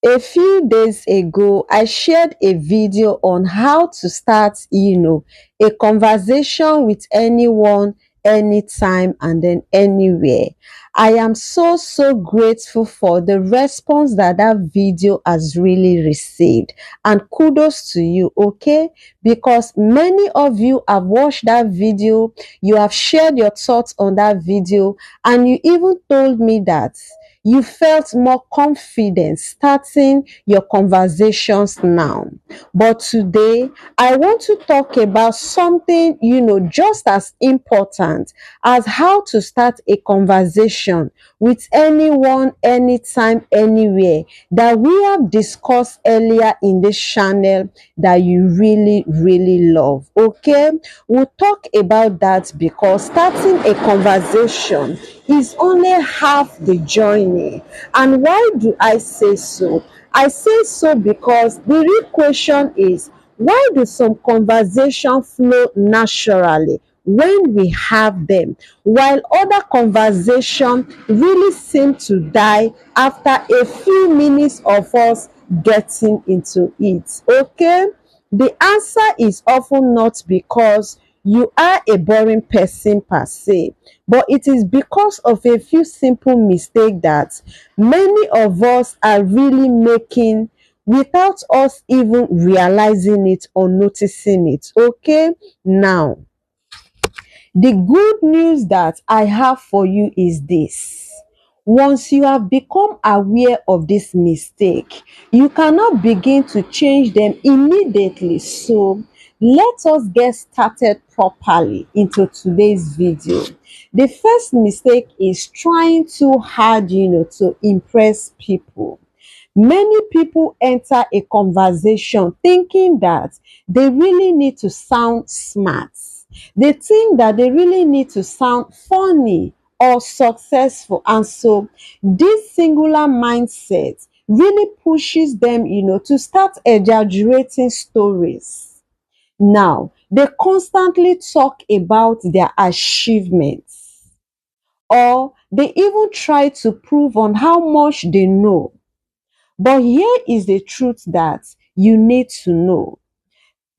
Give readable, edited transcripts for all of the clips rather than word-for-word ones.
A few days ago, I shared a video on how to start, a conversation with anyone, anytime, and then anywhere. I am so grateful for the response that video has really received. And kudos to you, okay? Because many of you have watched that video, you have shared your thoughts on that video, and you even told me that you felt more confident starting your conversations now. But today, I want to talk about something, just as important as how to start a conversation with anyone, anytime, anywhere that we have discussed earlier in this channel that you really love. Okay, we'll talk about that because starting a conversation is only half the journey. And why do I say so? I say so because the real question is, why do some conversations flow naturally when we have them, while other conversations really seem to die after a few minutes of us getting into it? Okay, the answer is often not because you are a boring person per se, but it is because of a few simple mistakes that many of us are really making without us even realizing it or noticing it. Okay, now the good news that I have for you is this. Once you have become aware of this mistake, you cannot begin to change them immediately. So let us get started properly into today's video. The first mistake is trying too hard, to impress people. Many people enter a conversation thinking that they really need to sound smart. They think that they really need to sound funny or successful. And so this singular mindset really pushes them, to start exaggerating stories. Now, they constantly talk about their achievements, or they even try to prove on how much they know. But here is the truth that you need to know.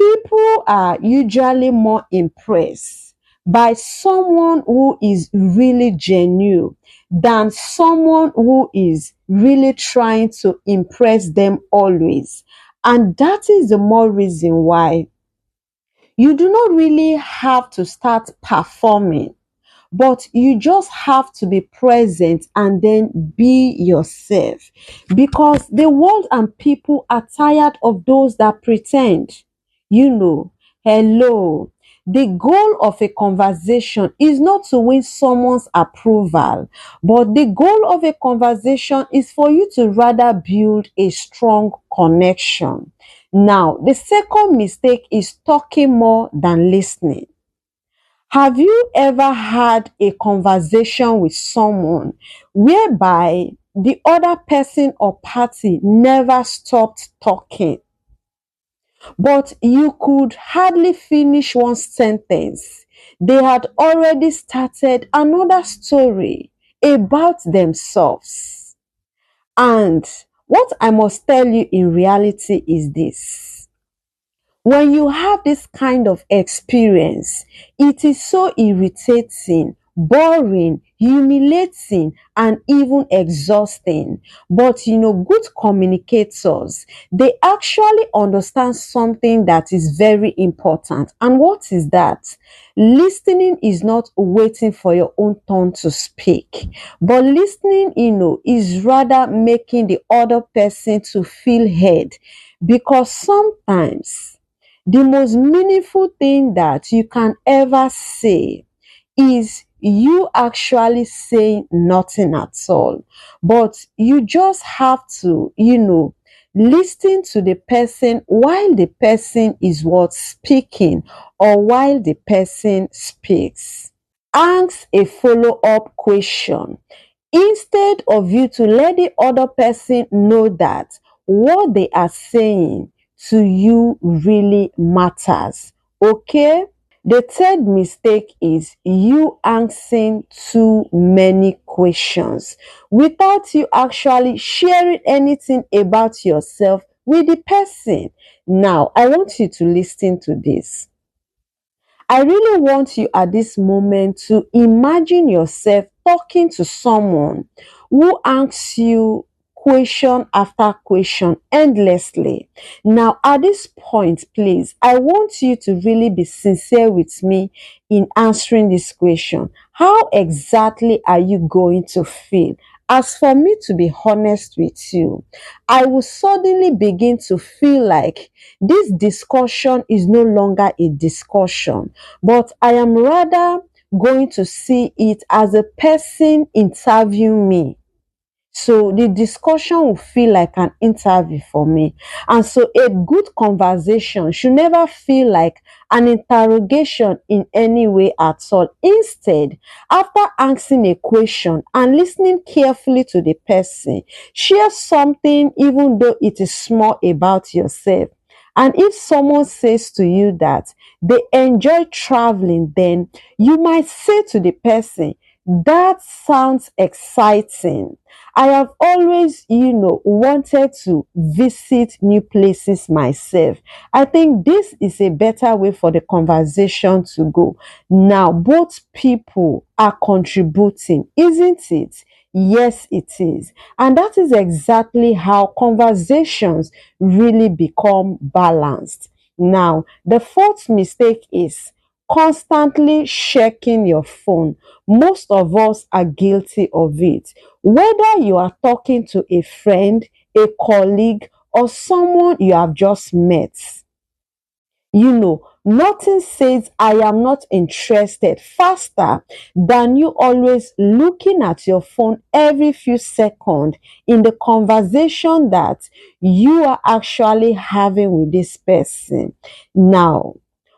People are usually more impressed by someone who is really genuine than someone who is really trying to impress them always. And that is the more reason why you do not really have to start performing, but you just have to be present and then be yourself, because the world and people are tired of those that pretend. Hello, the goal of a conversation is not to win someone's approval, but the goal of a conversation is for you to rather build a strong connection. Now, the second mistake is talking more than listening. Have you ever had a conversation with someone whereby the other person or party never stopped talking, but you could hardly finish one sentence? They had already started another story about themselves. And what I must tell you in reality is this. When you have this kind of experience, it is so irritating, boring, humiliating, and even exhausting. But good communicators, they actually understand something that is very important. And what is that? Listening is not waiting for your own turn to speak, but listening, is rather making the other person to feel heard. Because sometimes the most meaningful thing that you can ever say is you actually saying nothing at all. But you just have to, listen to the person while the person is speaking, or while the person speaks. Ask a follow-up question instead of you to let the other person know that what they are saying to you really matters. Okay? The third mistake is you asking too many questions without you actually sharing anything about yourself with the person. Now, I want you to listen to this. I really want you at this moment to imagine yourself talking to someone who asks you question after question endlessly. Now, at this point, please, I want you to really be sincere with me in answering this question. How exactly are you going to feel? As for me to be honest with you, I will suddenly begin to feel like this discussion is no longer a discussion, but I am rather going to see it as a person interviewing me. So the discussion will feel like an interview for me. And so a good conversation should never feel like an interrogation in any way at all. Instead, after asking a question and listening carefully to the person, share something even though it is small about yourself. And if someone says to you that they enjoy traveling, then you might say to the person, that sounds exciting. I have always, wanted to visit new places myself. I think this is a better way for the conversation to go. Now, both people are contributing, isn't it? Yes, it is. And that is exactly how conversations really become balanced. Now, the fourth mistake is constantly checking your phone. Most of us are guilty of it. Whether you are talking to a friend, a colleague, or someone you have just met, nothing says I am not interested faster than you always looking at your phone every few seconds in the conversation that you are actually having with this person. Now,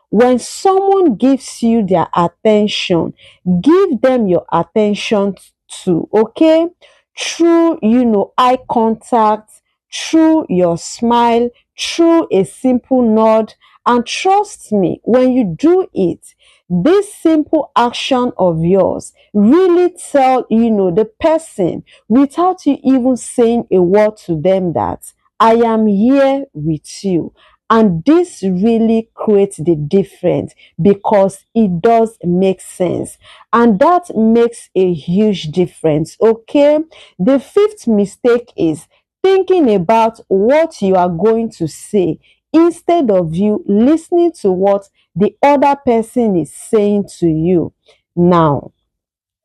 when someone gives you their attention, give them your attention too, okay? Through, eye contact, through your smile, through a simple nod. And trust me, when you do it, this simple action of yours really tell, the person without you even saying a word to them that I am here with you. And this really creates the difference because it does make sense. And that makes a huge difference. Okay. The fifth mistake is thinking about what you are going to say instead of you listening to what the other person is saying to you. Now,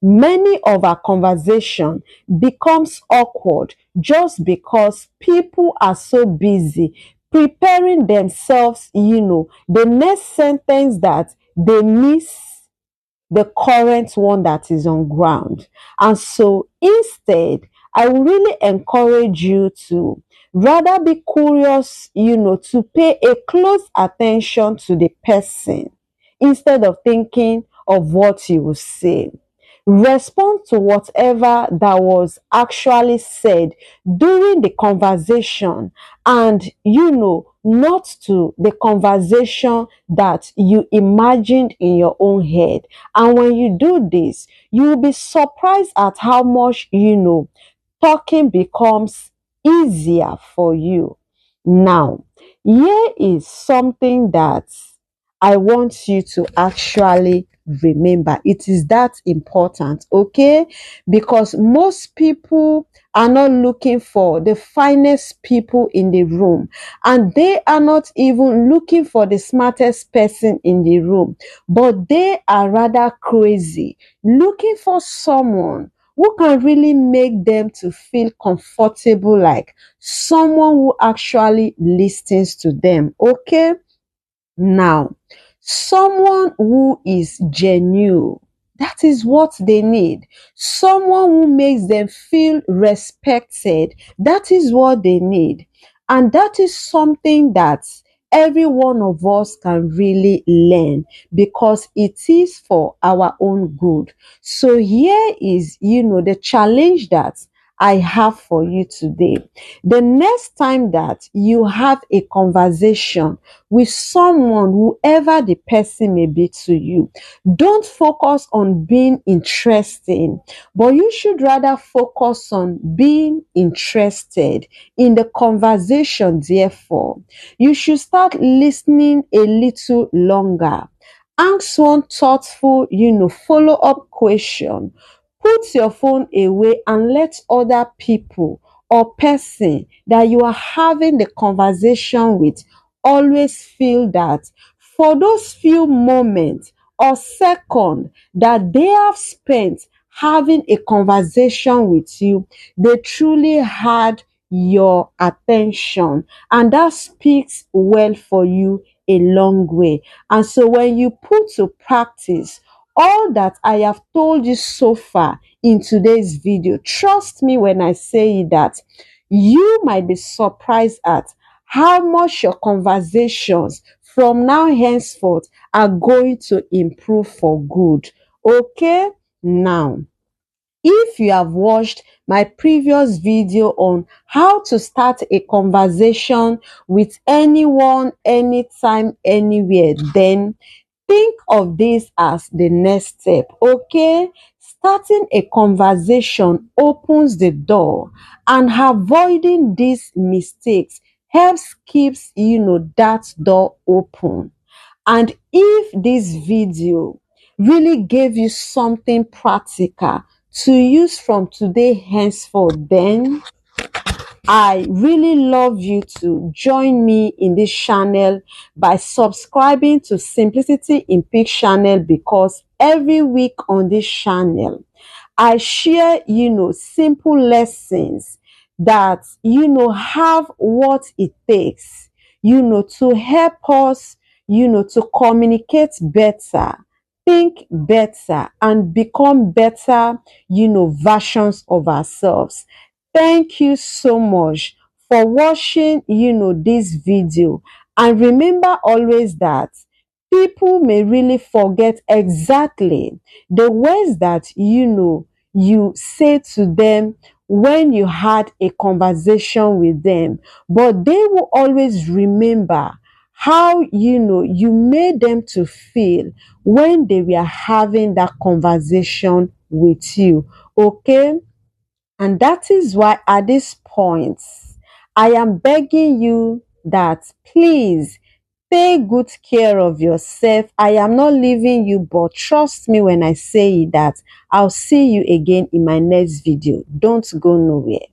many of our conversation becomes awkward just because people are so busy preparing themselves, the next sentence that they miss the current one that is on ground. And so instead, I will really encourage you to rather be curious, to pay a close attention to the person instead of thinking of what you will say. Respond to whatever that was actually said during the conversation and, not to the conversation that you imagined in your own head. And when you do this, you will be surprised at how much, talking becomes easier for you. Now, here is something that I want you to actually remember. It is that important, okay? Because most people are not looking for the finest people in the room, and they are not even looking for the smartest person in the room, but they are rather crazy, looking for someone who can really make them to feel comfortable, like someone who actually listens to them, okay? Now, someone who is genuine, that is what they need. Someone who makes them feel respected, that is what they need. And that is something that every one of us can really learn because it is for our own good. So here is, the challenge that I have for you today. The next time that you have a conversation with someone, whoever the person may be to you, don't focus on being interesting, but you should rather focus on being interested in the conversation. Therefore, you should start listening a little longer. Ask one thoughtful, follow up question. Put your phone away and let other people or person that you are having the conversation with always feel that for those few moments or seconds that they have spent having a conversation with you, they truly had your attention, and that speaks well for you a long way. And so when you put to practice all that I have told you so far in today's video, trust me when I say that you might be surprised at how much your conversations from now henceforth are going to improve for good. Okay? Now, if you have watched my previous video on how to start a conversation with anyone, anytime, anywhere, then think of this as the next step. Okay? Starting a conversation opens the door, and avoiding these mistakes helps keeps that door open. And if this video really gave you something practical to use from today henceforth, then I really love you to join me in this channel by subscribing to Simplicity in Peak channel, because every week on this channel I share, simple lessons that, have what it takes, to help us, to communicate better, think better, and become better, versions of ourselves. Thank you so much for watching, this video. And remember always that people may really forget exactly the words that you say to them when you had a conversation with them, but they will always remember how you made them to feel when they were having that conversation with you. Okay? And that is why at this point, I am begging you that please take good care of yourself. I am not leaving you, but trust me when I say that I'll see you again in my next video. Don't go nowhere.